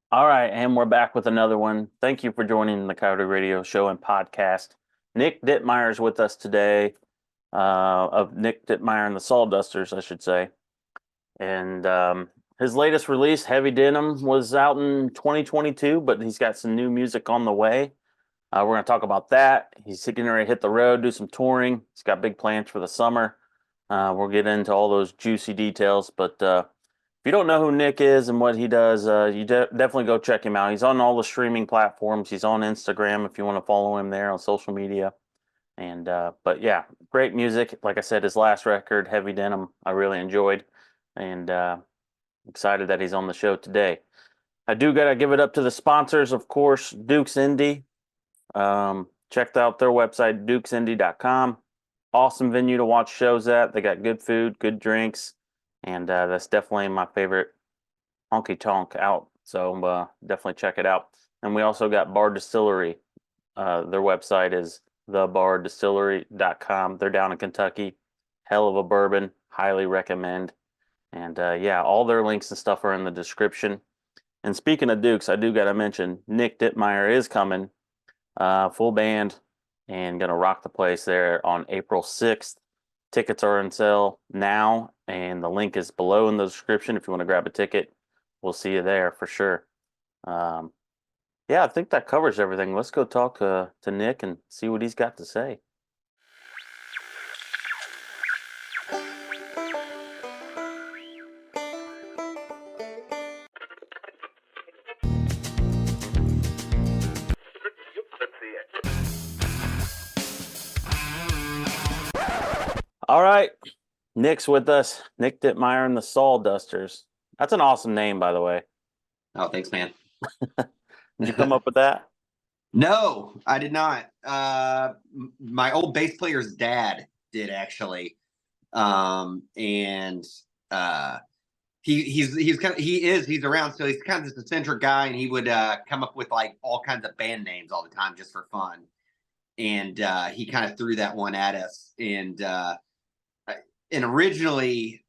All right, and we're back with another one. Thank you for joining the Coyote Radio Show and podcast. Nick Dittmeier is with us today, of Nick Dittmeier and the Sawdusters, I should say. And his latest release, Heavy Denim, was out in 2022, but he's got some new music on the way. We're going to talk about that. He's getting ready to hit the road, do some touring. He's got big plans for the summer. We'll get into all those juicy details, but if you don't know who Nick is and what he does, you definitely go check him out. He's on all the streaming platforms. He's on Instagram if you want to follow him there on social media. And but yeah, great music. Like I said, his last record, Heavy Denim, I really enjoyed, and excited that he's on the show today. I do gotta give it up to the sponsors, of course, Duke's Indy. Checked out their website, dukesindy.com. Awesome venue to watch shows at. They got good food, good drinks, and that's definitely my favorite honky tonk out. So definitely check it out. And we also got Bar Distillery. Their website is thebardistillery.com. They're down in Kentucky. Hell of a bourbon. Highly recommend. And yeah, all their links and stuff are in the description. And speaking of Dukes, I do got to mention Nick Dittmeier is coming, full band, and going to rock the place there on April 6th. Tickets are on sale now, and the link is below in the description if you want to grab a ticket. We'll see you there for sure. Um, yeah, I think that covers everything. Let's go talk to Nick and see what he's got to say. All right, Nick's with us. Nick Dittmeier and the Sawdusters. That's an awesome name, by the way. Oh, thanks, man. Did you come up with that? No, I did not. My old bass player's dad did actually, and he's kind of he's around, so he's kind of this eccentric guy, and he would come up with like all kinds of band names all the time just for fun, and he kind of threw that one at us, and originally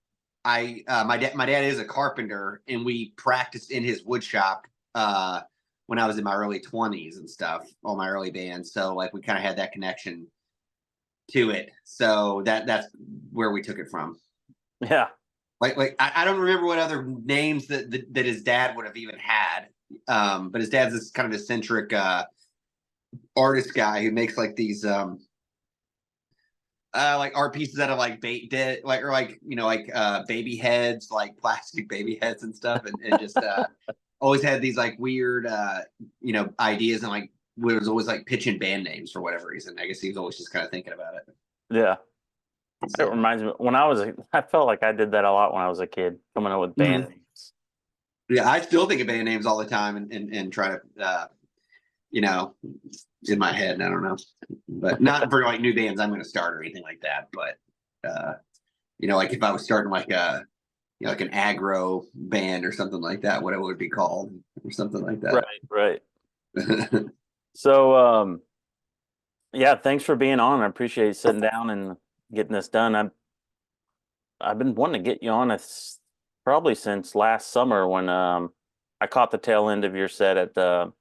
my dad is a carpenter, and we practiced in his wood shop when I was in my early 20s and stuff, all my early bands. So like we kind of had that connection to it. So that's where we took it from. Yeah. Like I don't remember what other names that his dad would have even had. But his dad's this kind of eccentric artist guy who makes like these like art pieces out of like baby heads, like plastic baby heads and stuff, and just always had these like weird ideas, and like was always like pitching band names for whatever reason. I guess he was always just kind of thinking about it. Yeah. It So reminds me when I felt like I did that a lot when I was a kid, coming up with band names. yeah, I still think of band names all the time and try to in my head. I don't know, but not for like new bands I'm going to start or anything like that. But like if I was starting like like an aggro band or something like that, what it would be called or something like that. Right. So, yeah, thanks for being on. I appreciate you sitting down and getting this done. I've been wanting to get you on probably since last summer when I caught the tail end of your set at the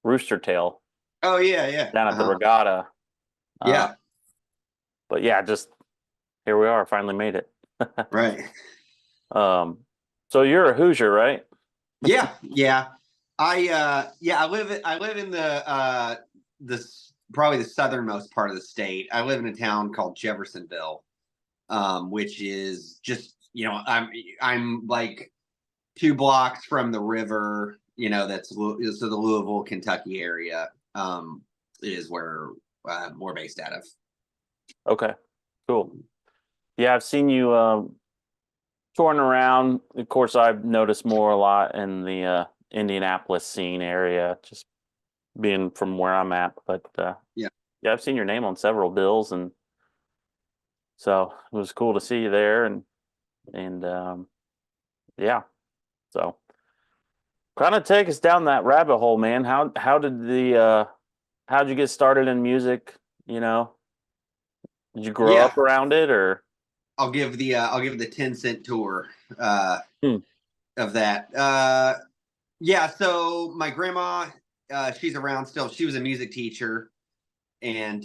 Rooster Tail Oh yeah. down at the regatta. Yeah. But yeah, just here we are, finally made it. Right. So you're a Hoosier, right? Yeah. I live in this probably the southernmost part of the state. I live in a town called Jeffersonville, which is just I'm like 2 blocks from the river. That's so the Louisville, Kentucky area is where we're based out of. Okay, cool. Yeah, I've seen you touring around. Of course, I've noticed more a lot in the Indianapolis scene area, just being from where I'm at. But Yeah. I've seen your name on several bills, and so it was cool to see you there. And yeah, so kind of take us down that rabbit hole, man. How'd you get started in music? Did you grow Yeah. up around it, or? I'll give the 10-cent tour Hmm. of that. Yeah, so my grandma, she's around still. She was a music teacher, and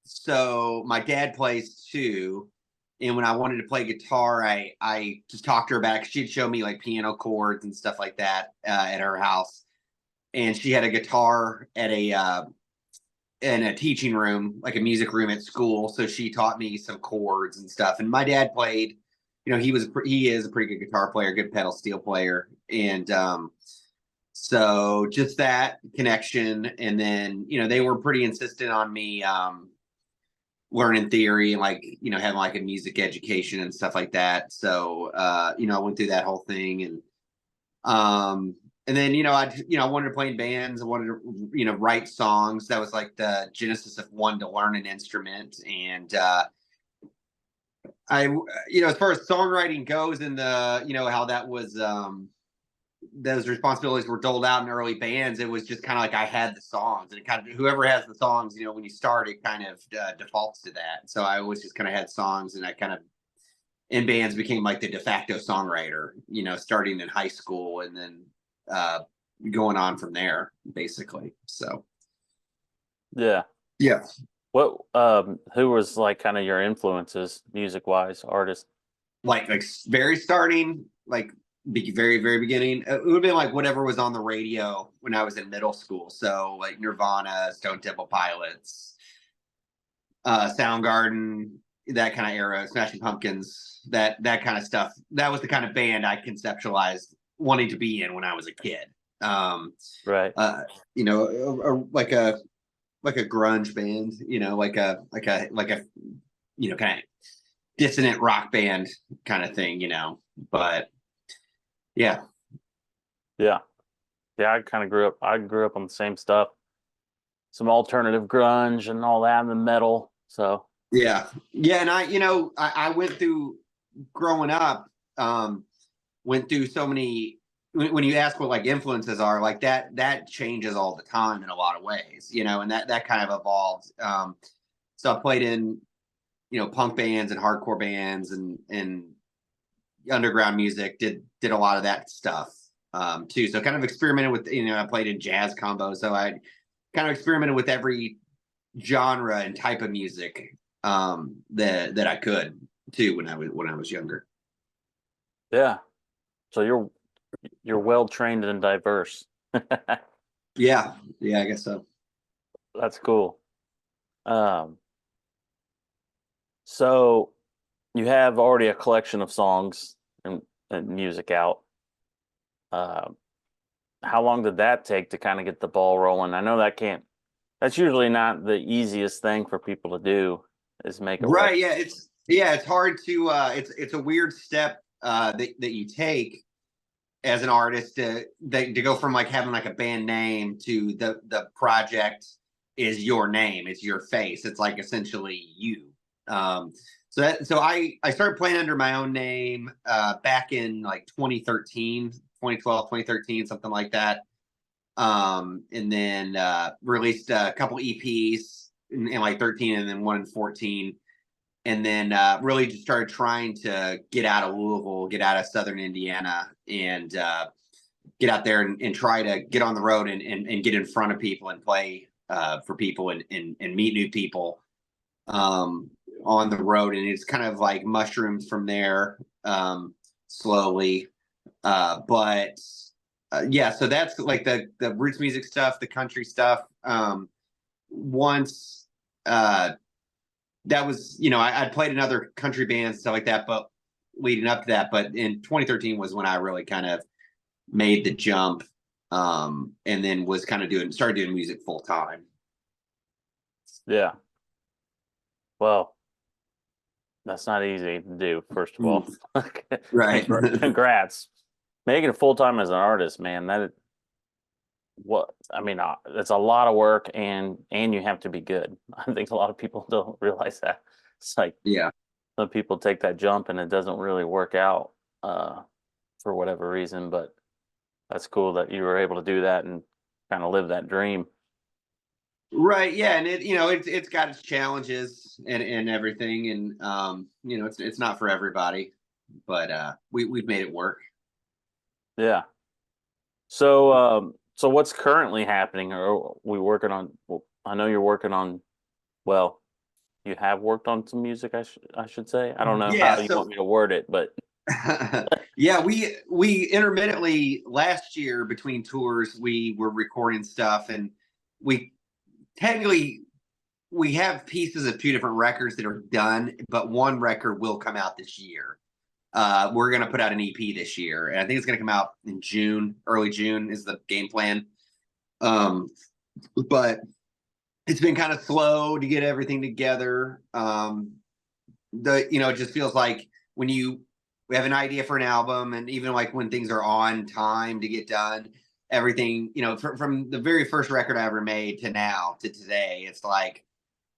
so my dad plays too. And when I wanted to play guitar, I just talked to her about it 'cause she'd show me like piano chords and stuff like that at her house. And she had a guitar at a in a teaching room, like a music room at school. So she taught me some chords and stuff. And my dad played, he is a pretty good guitar player, good pedal steel player, and so just that connection. And then they were pretty insistent on me learning theory and like having like a music education and stuff like that. So I went through that whole thing. Um and then I wanted to play in bands. I wanted to write songs. That was like the genesis of wanting to learn an instrument. And I as far as songwriting goes, and the how that was those responsibilities were doled out in early bands, it was just kind of like I had the songs, and it kind of whoever has the songs, when you start, it kind of defaults to that. So I always just kind of had songs, and I kind of in bands became like the de facto songwriter, starting in high school, and then uh, going on from there, basically. So Yeah. yeah, What who was like kind of your influences music wise, artist? like very starting, like very very beginning, it would have been like whatever was on the radio when I was in middle school. So like Nirvana, Stone Temple Pilots, Soundgarden, that kind of era, Smashing Pumpkins, that kind of stuff. That was the kind of band I conceptualized wanting to be in when I was a kid. Right. Like a grunge band, like a kind of dissonant rock band kind of thing, But yeah, Yeah. Yeah, I grew up on the same stuff. Some alternative grunge and all that and the metal. So yeah, and I went through growing up. Went through so many. When you ask what like influences are, like that changes all the time in a lot of ways, and that kind of evolved. So I played in punk bands and hardcore bands and underground music. Did a lot of that stuff too. So kind of experimented with I played in jazz combos. So I kind of experimented with every genre and type of music that I could too when I was younger. yeah. So you're well trained and diverse. Yeah, I guess so. That's cool. Um, so you have already a collection of songs and music out. Uh, how long did that take to kind of get the ball rolling? I know that's usually not the easiest thing for people to do is make a record. Right. It's hard to it's a weird step that you take as an artist to go from like having like a band name to the project is your name, it's your face, it's like essentially you. So I started playing under my own name back in like 2013, 2012, 2013, something like that. And then released a couple EPs in like 13 and then one in 14. And then really just started trying to get out of Louisville, get out of Southern Indiana, and get out there and try to get on the road and get in front of people and play for people and meet new people on the road. And it's kind of like mushrooms from there slowly. But yeah, so that's like the roots music stuff, the country stuff. Once that was, I'd played in other country bands, stuff like that, but leading up to that. But in 2013 was when I really kind of made the jump, and then was kind of started doing music full time. Yeah. Well, that's not easy to do, first of all. Right. Congrats. Making it full time as an artist, man, it's a lot of work and you have to be good. I think a lot of people don't realize that. It's like Yeah. some people take that jump and it doesn't really work out for whatever reason, but that's cool that you were able to do that and kind of live that dream. Right. Yeah. And it's got its challenges and everything. And, it's not for everybody, but we've made it work. Yeah. So what's currently happening? Or are we working on? Well, I know you're working on. Well, you have worked on some music. I should say. I don't know how Yeah, you so want me to word it, but yeah, we intermittently last year between tours we were recording stuff, and we technically we have pieces of two different records that are done, but one record will come out this year. We're gonna put out an EP this year, and I think it's gonna come out in June, early June is the game plan. Um, but it's been kind of slow to get everything together. It just feels like when we have an idea for an album, and even like when things are on time to get done, everything from the very first record I ever made to now to today, it's like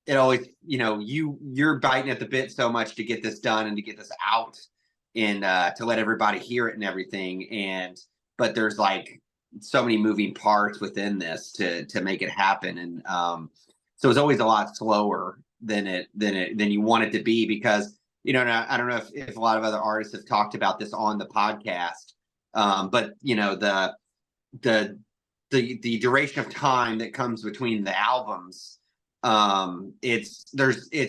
it always you're biting at the bit so much to get this done and to get this out and to let everybody hear it and everything, but there's like so many moving parts within this to make it happen, and so it's always a lot slower than you want it to be, because I don't know if a lot of other artists have talked about this on the podcast, but the duration of time that comes between the albums, it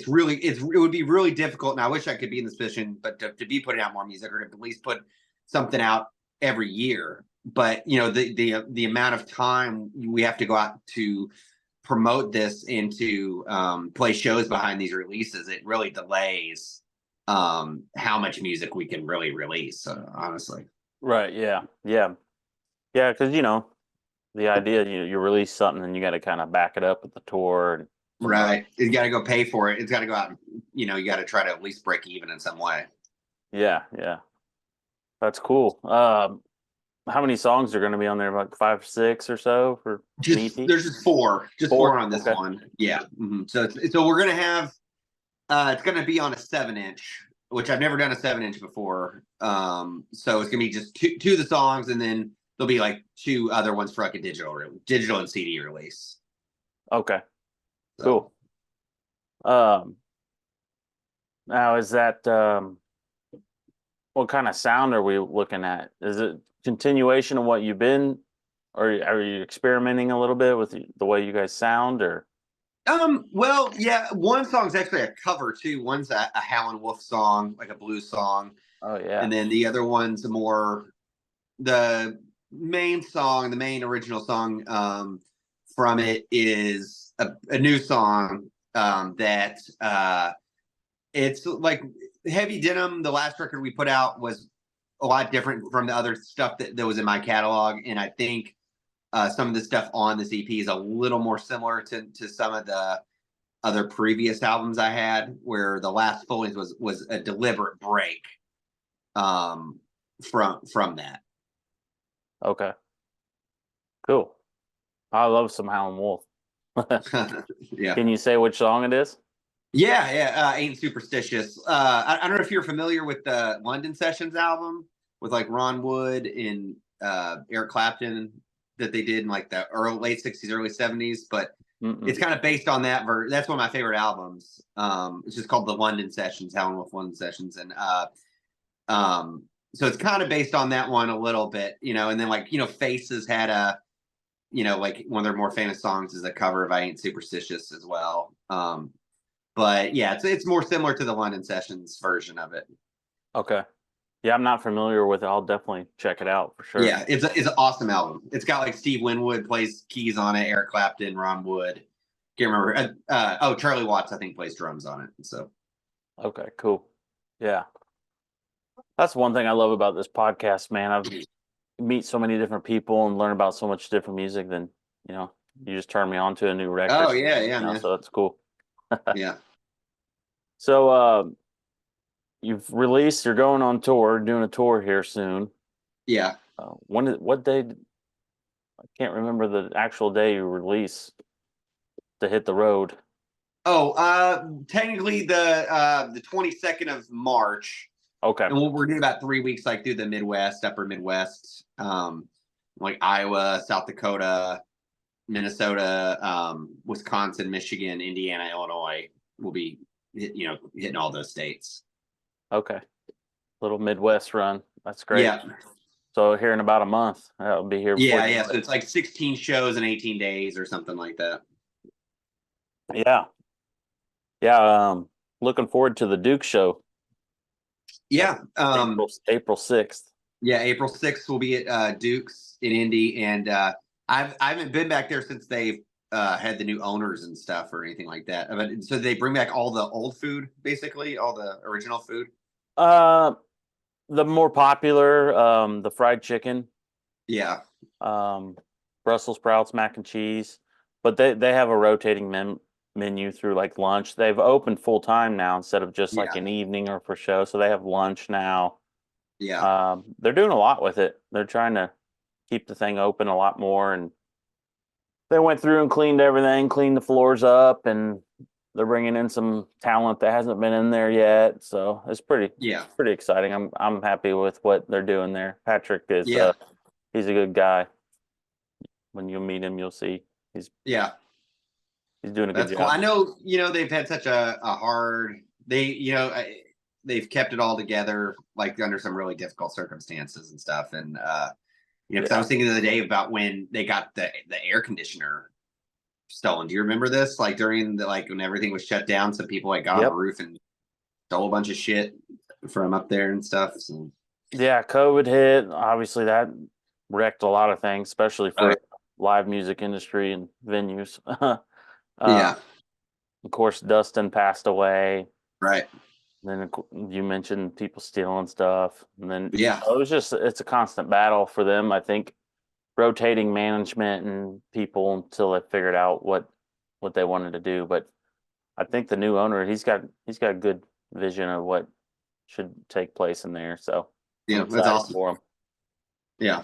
would be really difficult, and I wish I could be in this position, but to be putting out more music, or to at least put something out every year. But the amount of time we have to go out to promote this and to play shows behind these releases, it really delays how much music we can really release, honestly. right, yeah, yeah, yeah, because the idea you release something and you got to kind of back it up with the tour and promote. Right, you got to go pay for it, it's got to go out, you got to try to at least break even in some way. Yeah, yeah, that's cool. How many songs are going to be on there? Like 5, 6 or so for an EP? There's just four, Four. on this Okay. one. Yeah. So we're gonna have it's gonna be on a 7-inch, which I've never done a 7-inch before. So it's gonna be just two of the songs, and then there'll be like two other ones for like a digital and CD release. Okay. So, Cool. Now is that what kind of sound are we looking at? Is it continuation of what you've been, or are you experimenting a little bit with the way you guys sound, or? well, yeah, one song's actually a cover too. One's a Howlin' Wolf song, like a blues song, Oh yeah. and then the other one's more the the main original song from it is a new song that it's like Heavy Denim. The last record we put out was a lot different from the other stuff that was in my catalog, and I think some of the stuff on this EP is a little more similar to some of the other previous albums I had, where the last Folies was a deliberate break from that. Okay. Cool. I love some Howlin' Wolf. Yeah. Can you say which song it is? Yeah. Ain't Superstitious. I don't know if you're familiar with the London Sessions album with like Ron Wood and Eric Clapton that they did in like the late 60s, early 70s, but Mm-mm. it's kind of based on that version. That's one of my favorite albums. It's just called the London Sessions, Howlin' Wolf London Sessions, and so it's kind of based on that one a little bit, and then like Faces had a like one of their more famous songs is a cover of I Ain't Superstitious as well. But yeah, it's more similar to the London Sessions version of it. Okay. Yeah, I'm not familiar with it. I'll definitely check it out for sure. Yeah, it's an awesome album. It's got like Steve Winwood plays keys on it, Eric Clapton, Ron Wood. Can't remember. Charlie Watts, I think, plays drums on it. So Okay, cool. Yeah. That's one thing I love about this podcast, man. I've meet so many different people and learn about so much different music. Then, you just turn me on to a new record. oh yeah, man. So that's cool. Yeah. So you're going on tour, doing a tour here soon. Yeah. What day? I can't remember the actual day you release to hit the road. Oh, technically the 22nd of March. Okay. And we're doing about 3 weeks, like through the Midwest, upper Midwest, like Iowa, South Dakota, Minnesota, Wisconsin, Michigan, Indiana, Illinois. We'll be, hitting all those states. Okay. Little Midwest run. That's great. Yeah. So here in about a month, that'll be here before. Yeah. So it's like 16 shows in 18 days or something like that. Yeah, yeah. Looking forward to the Duke show. Yeah. April 6th. Yeah, April 6th will be at Duke's in Indy, and I haven't been back there since they've had the new owners and stuff or anything like that. But so they bring back all the old food, basically all the original food. Uh, the more popular, the fried chicken, Yeah, um, Brussels sprouts, mac and cheese, but they have a rotating menu through like lunch. They've opened full time now instead of just like yeah, an evening or for show. So they have lunch now. yeah, They're doing a lot with it. They're trying to keep the thing open a lot more, and they went through and cleaned everything, cleaned the floors up, and they're bringing in some talent that hasn't been in there yet. So it's yeah, pretty exciting. I'm happy with what they're doing there. Patrick is yeah, he's a good guy. When you meet him, you'll see yeah. he's doing a good That's cool. job. I know, they've had such a hard. They've kept it all together, like under some really difficult circumstances and stuff. And because I was thinking the other day about when they got the air conditioner stolen. Do you remember this? Like during when everything was shut down, some people got on the Yep. roof and stole a bunch of shit from up there and stuff. So, Yeah, COVID hit. Obviously, that wrecked a lot of things, especially for live music industry and venues. yeah, Of course, Dustin passed away. right. Then you mentioned people stealing stuff, and then Yeah, it was it's a constant battle for them. I think rotating management and people until they figured out what they wanted to do. But I think the new owner he's got a good vision of what should take place in there. So I'm yeah, that's excited awesome. for him. Yeah.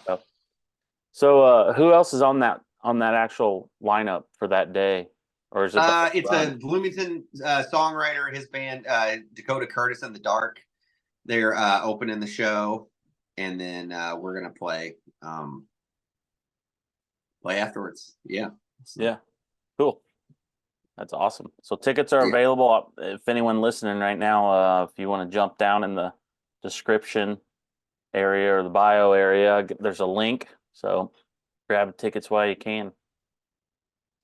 So who else is on that actual lineup for that day, or is it? It's a Bloomington songwriter, his band, Dakota Curtis and the Dark. They're opening the show, and then we're gonna play afterwards. Yeah. So, Yeah, cool. That's awesome. So tickets are yeah. available. If anyone listening right now, if you want to jump down in the description area or the bio area, there's a link. So grab tickets while you can.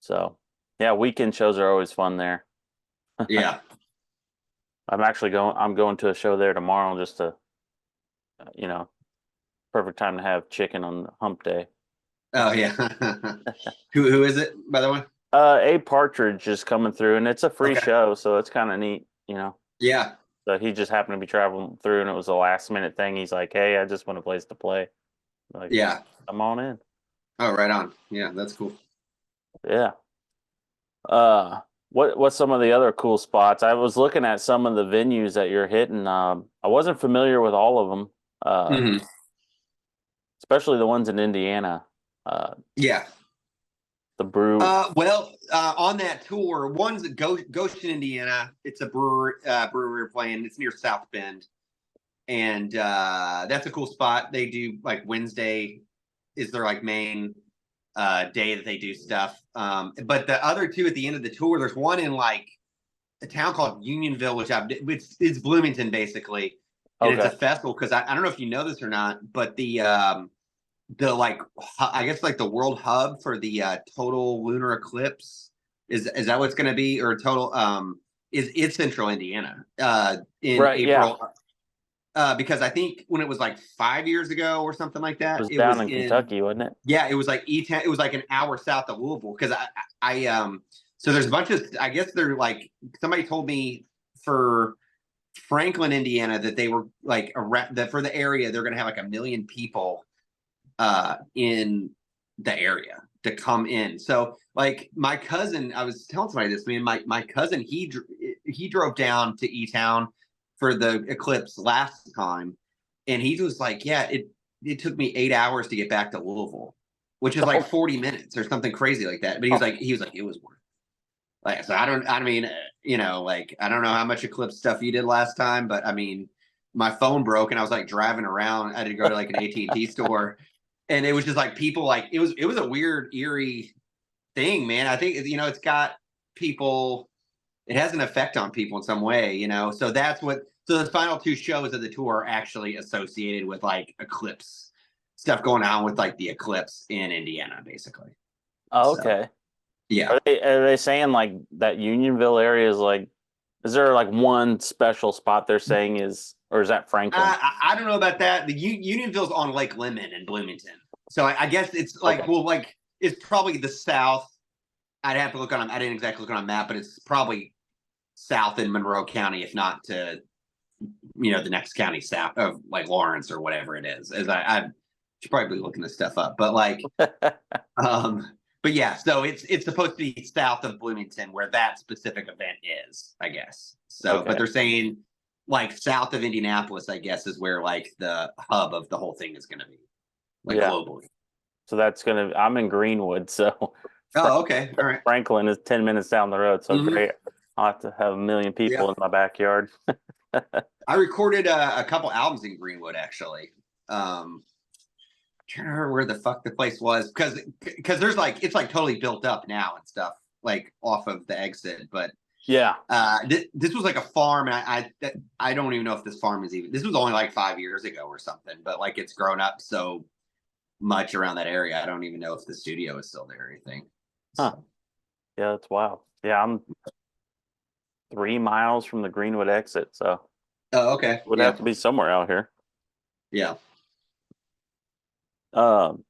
So yeah, weekend shows are always fun there. Yeah. I'm going to a show there tomorrow just to, you know, perfect time to have chicken on hump day. Oh yeah. Who is it, by the way? Abe Partridge is coming through, and it's a free Okay. show, so it's kind of neat, you know. Yeah. So he just happened to be traveling through, and it was a last minute thing. He's like, "Hey, I just want a place to play." Like, Yeah. come on in. Oh, right on. Yeah, that's cool. Yeah. What's some of the other cool spots? I was looking at some of the venues that you're hitting. I wasn't familiar with all of them. Mm-hmm. Especially the ones in Indiana. Uh, Yeah. the brew. On that tour, one's at Goshen, Indiana. It's a brewery we're playing. It's near South Bend, and that's a cool spot. They do like Wednesday is their like main day that they do stuff. But the other two at the end of the tour, there's one in like a town called Unionville, it's Bloomington basically, and it's a festival because I don't know if you know this or not, but the like I guess like the world hub for the total lunar eclipse is that what's going to be, or total is Central Indiana in Right, April. yeah. Because I think when it was like 5 years ago or something like that, It was down in Kentucky, wasn't it? Yeah, it was like E10. It was like an hour south of Louisville. Because so there's a bunch of, I guess they're like, somebody told me for Franklin, Indiana, that they were like that for the area they're going to have like 1 million people in the area to come in. So like my cousin, I was telling somebody this, man, my cousin, he drove down to E-Town for the eclipse last time, and he was like, yeah, it took me 8 hours to get back to Louisville, which is like 40 minutes or something crazy like that. But he was like it was worth it. Like, so I mean, like, I don't know how much eclipse stuff you did last time, but I mean, my phone broke and I was like driving around. I had to go to like an AT&T store, and it was just like people, like it was a weird, eerie thing, man. I think it's got people. It has an effect on people in some way, So that's what. So the final two shows of the tour are actually associated with like eclipse stuff going on with like the eclipse in Indiana, basically. Oh, So okay. yeah. Are they saying like that Unionville area is like, is there like one special spot they're saying is, or is that Franklin? I don't know about that. The Unionville's on Lake Lemon in Bloomington, so I guess it's like Okay. well, like it's probably the south. I'd have to look on. I didn't exactly look on a map, but it's probably south in Monroe County, if not to the next county south of like Lawrence or whatever it is. As I should probably be looking this stuff up, but like, but yeah, so it's supposed to be south of Bloomington where that specific event is, I guess. So, but Okay. they're saying like south of Indianapolis, I guess, is where like the hub of the whole thing is going to be, like Yeah. globally. So I'm in Greenwood, so Oh, okay, all right. Franklin is 10 minutes down the road. So Mhm. great. I'll have to have a million people Yeah, in my backyard. I recorded a couple albums in Greenwood actually. Can't remember where the fuck the place was because there's like it's like totally built up now and stuff like off of the exit, but Yeah. this was like a farm, and I don't even know if this farm is even. This was only like 5 years ago or something, but like it's grown up so much around that area. I don't even know if the studio is still there or anything. Huh. So, Yeah, that's wild. Yeah, I'm 3 miles from the Greenwood exit, so oh, okay, would have yeah, to be somewhere out here. yeah. Um,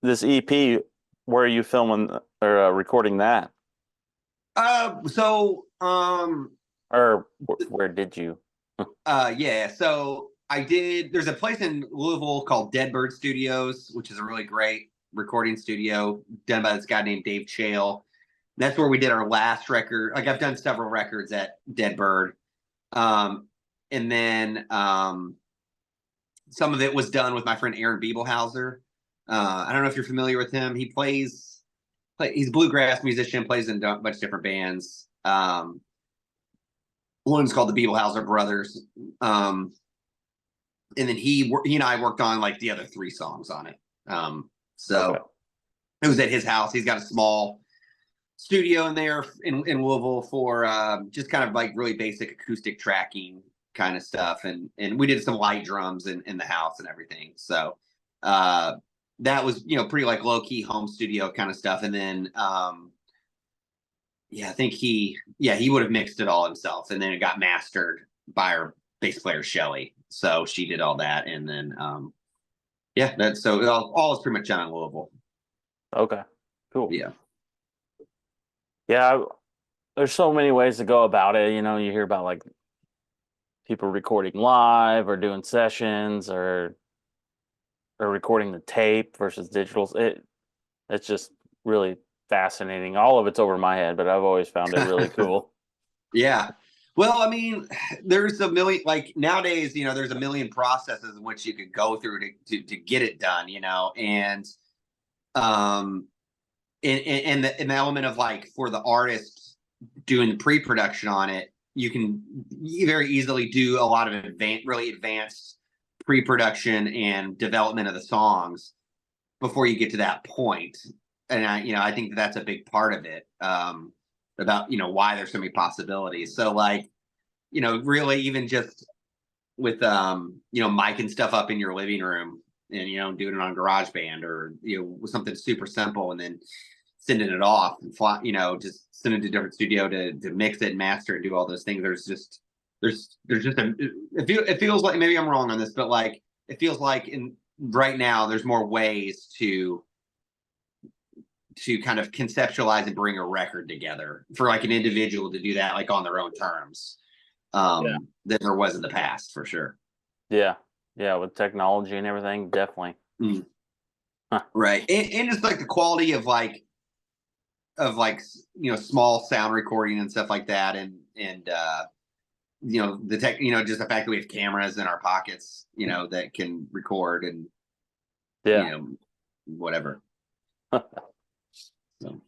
this EP, where are you filming or recording that? So Or where did you? yeah. So I did. There's a place in Louisville called Dead Bird Studios, which is a really great recording studio done by this guy named Dave Chale. That's where we did our last record. Like I've done several records at Dead Bird, and then some of it was done with my friend Aaron Biebelhauser. I don't know if you're familiar with him. He's a bluegrass musician, plays in a bunch of different bands. One's called the Biebelhauser Brothers. And then he and I worked on like the other 3 songs on it. Okay. So it was at his house. He's got a small studio in there in Louisville for just kind of like really basic acoustic tracking kind of stuff, and we did some light drums in the house and everything. So that was pretty like low key home studio kind of stuff. And then yeah, I think he would have mixed it all himself, and then it got mastered by our bass player Shelly. So she did all that, and then yeah, that's so it all is pretty much done in Louisville. Okay. Cool. Yeah. Yeah, there's so many ways to go about it. You hear about like people recording live or doing sessions or recording the tape versus digitals. It's just really fascinating. All of it's over my head, but I've always found it really cool. Yeah. Well, I mean, there's a million like nowadays, there's a million processes in which you could go through to get it done, and um and the element of like for the artist doing the pre-production on it, you can very easily do a lot of really advanced pre-production and development of the songs before you get to that point. And I think that's a big part of it. About why there's so many possibilities. So like really even just with mic and stuff up in your living room and doing it on GarageBand or with something super simple, and then sending it off and fly, just send it to a different studio to mix it and master it and do all those things. There's just it feels like, maybe I'm wrong on this, but like it feels like in right now there's more ways to kind of conceptualize and bring a record together for like an individual to do that like on their own terms than there was in the past, for sure. Yeah. Yeah, with technology and everything, definitely. Mm. Huh. Right. And just like the quality of small sound recording and stuff like that, and the tech, just the fact that we have cameras in our pockets, that can record and Yeah. Whatever. So.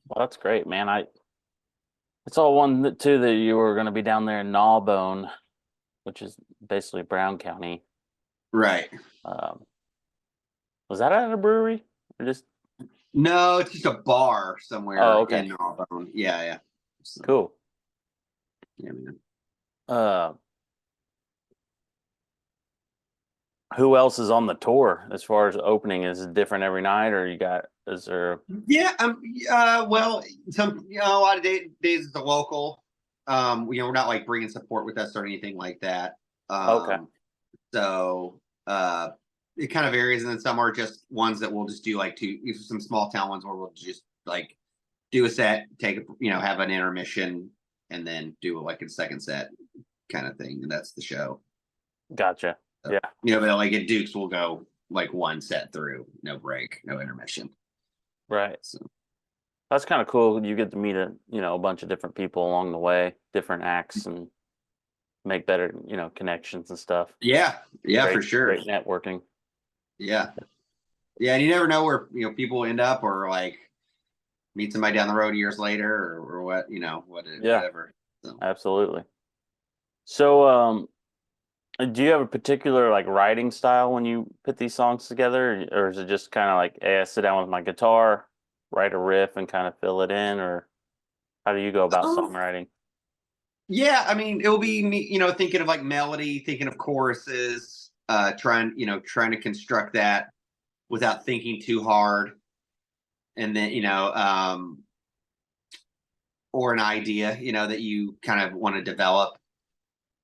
Well, that's great, man. It's all one too that you were going to be down there in Gnawbone, which is basically Brown County. Right. Was that at a brewery or just? No, it's just a bar somewhere Okay. in Gnawbone. Yeah. So, Cool. yeah, man. Who else is on the tour as far as opening? Is it different every night, or is there? Yeah, well, a lot of days it's the local. We're not like bringing support with us or anything like that. Okay, So it kind of varies, and then some are just ones that we'll just do like some small town ones where we'll just like do a set, have an intermission, and then do like a second set kind of thing, and that's the show. gotcha. So, Yeah, but like at Duke's, we'll go like one set through, no break, no intermission. right. So That's kind of cool. You get to meet a bunch of different people along the way, different acts, and make better, connections and stuff. yeah, for sure. Great networking. Yeah, and you never know where people end up, or like meet somebody down the road years later, or what Yeah, whatever. So. absolutely. So, do you have a particular like writing style when you put these songs together, or is it just kind of like, hey, I sit down with my guitar, write a riff, and kind of fill it in, or how do you go about songwriting? Yeah, I mean, it'll be me, thinking of like melody, thinking of choruses, trying to construct that without thinking too hard, and then or an idea, that you kind of want to develop,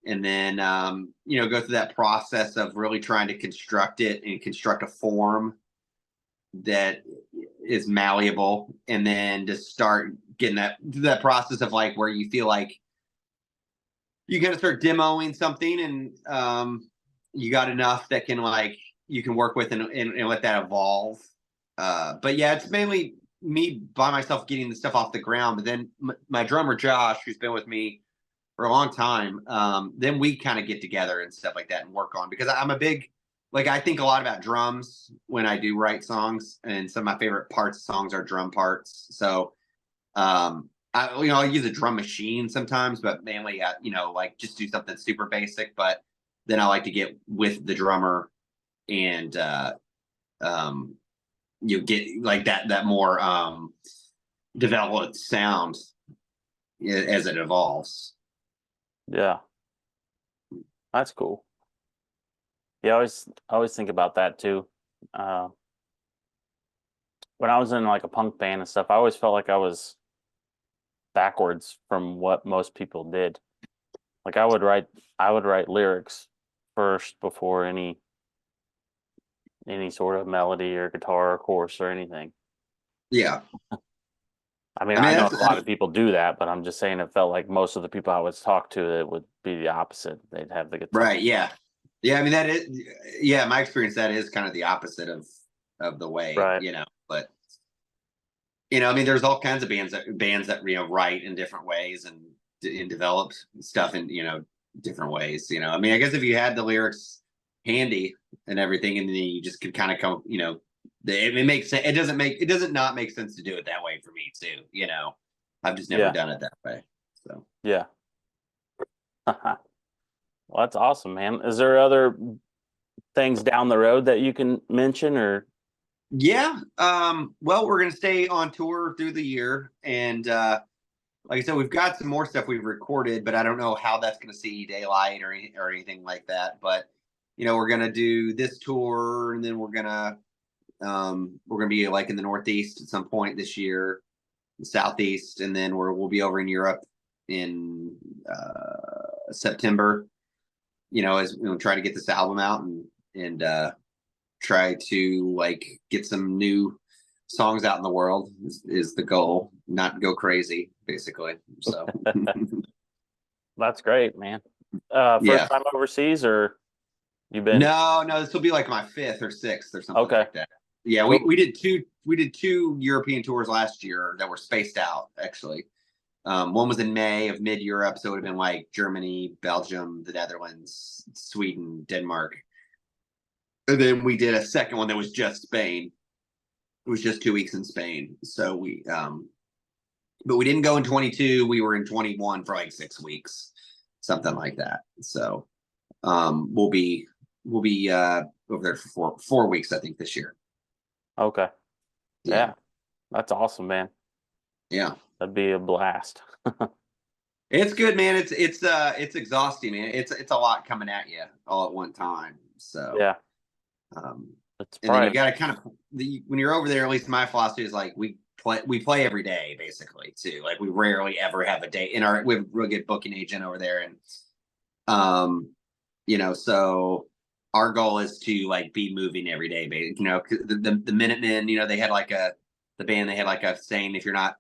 and then go through that process of really trying to construct it and construct a form that is malleable, and then just start getting that process of like where you feel like you got to start demoing something, and you got enough that can like you can work with and let that evolve. But yeah, it's mainly me by myself getting the stuff off the ground. But then my drummer Josh, who's been with me for a long time, then we kind of get together and stuff like that and work on, because I'm a big like I think a lot about drums when I do write songs, and some of my favorite parts of songs are drum parts. So I use a drum machine sometimes, but mainly like just do something super basic. But then I like to get with the drummer, and you get like that more developed sound as it evolves. Yeah, that's cool. Yeah, I always think about that too. Uh, when I was in like a punk band and stuff, I always felt like I was backwards from what most people did. Like I would write lyrics first before any sort of melody or guitar or chorus or anything. Yeah, I mean, I mean I know that's a lot of people do that, but I'm just saying it felt like most of the people I would talk to, it would be the opposite. They'd have the guitar. right. Yeah. I mean that is my experience. That is kind of the opposite of the way, Right. But I mean, there's all kinds of bands that write in different ways and develop stuff in different ways. I mean, I guess if you had the lyrics handy and everything, and then you just could kind of come, it makes sense. It doesn't not make sense to do it that way for me too. I've just never Yeah. done it that way. So Yeah. Well, that's awesome, man. Is there other things down the road that you can mention or? yeah, well, we're gonna stay on tour through the year, and like I said, we've got some more stuff we've recorded, but I don't know how that's going to see daylight or anything like that. But we're going to do this tour, and then we're gonna be like in the Northeast at some point this year, the Southeast, and then we'll be over in Europe in September. As try to get this album out, and try to like get some new songs out in the world is the goal, not go crazy basically. So That's great, man. yeah, First time overseas or you've been? no, this will be like my fifth or sixth or something Okay, like that. Yeah, we, cool. we did two European tours last year that were spaced out actually. One was in May of mid Europe, so it would have been like Germany, Belgium, the Netherlands, Sweden, Denmark. And then we did a second one that was just Spain. It was just 2 weeks in Spain. So but we didn't go in 22. We were in 21 for like 6 weeks, something like that. So we'll be over there for 4 weeks, I think, this year. Okay. Yeah. Yeah. That's awesome, man. Yeah. That'd be a blast. It's good, man. It's exhausting, man. It's a lot coming at you all at one time. So Yeah. That's And then you probably got to kind of when you're over there. At least my philosophy is like we play every day basically too. Like we rarely ever have a day in our. We have a real good booking agent over there, and so our goal is to like be moving every day. The Minutemen, they had like the band, they had like a saying, if you're not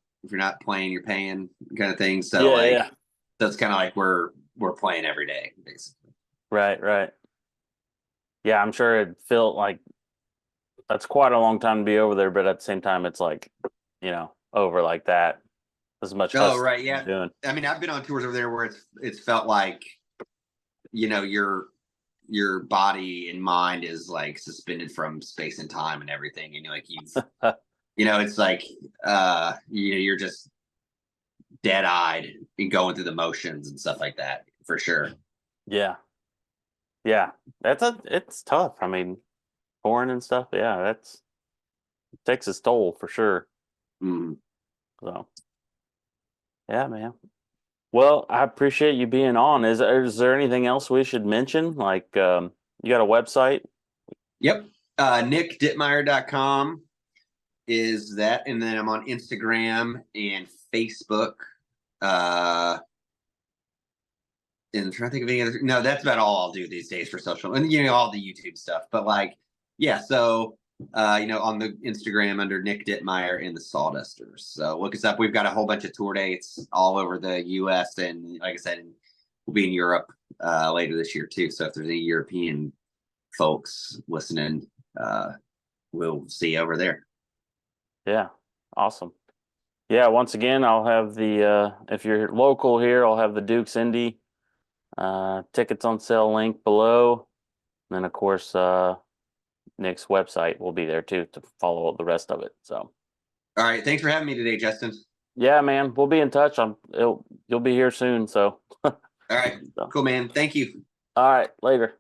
playing, you're paying, kind of thing. So yeah. that's kind of like we're playing every day basically. Right. Yeah, I'm sure it felt like that's quite a long time to be over there, but at the same time, it's like, over like that as much Oh, hustle right, yeah. doing. I mean, I've been on tours over there where it's felt like, your body and mind is like suspended from space and time and everything, and it's like you're just dead eyed and going through the motions and stuff like that for sure. Yeah. It's tough. I mean, pouring and stuff. Yeah, it takes its toll for sure. Mm. So, yeah, man. Well, I appreciate you being on. Is there anything else we should mention? Like, you got a website? Yep. NickDittmeier.com is that, and then I'm on Instagram and Facebook. And I'm trying to think of any other. No, that's about all I'll do these days for social, and all the YouTube stuff. But like, yeah, so on the Instagram under Nick Dittmeier and the Sawdusters. So look us up. We've got a whole bunch of tour dates all over the U.S. and like I said, we'll be in Europe later this year too. So if there's any European folks listening, we'll see you over there. Yeah, awesome. Yeah, once again, I'll have if you're local here, I'll have the Duke's Indy tickets on sale link below. And then, of course, Nick's website will be there too to follow the rest of it. So, all right, thanks for having me today, Justin. yeah, man, we'll be in touch. You'll be here soon. So, all right, cool, man. Thank you. All right, later.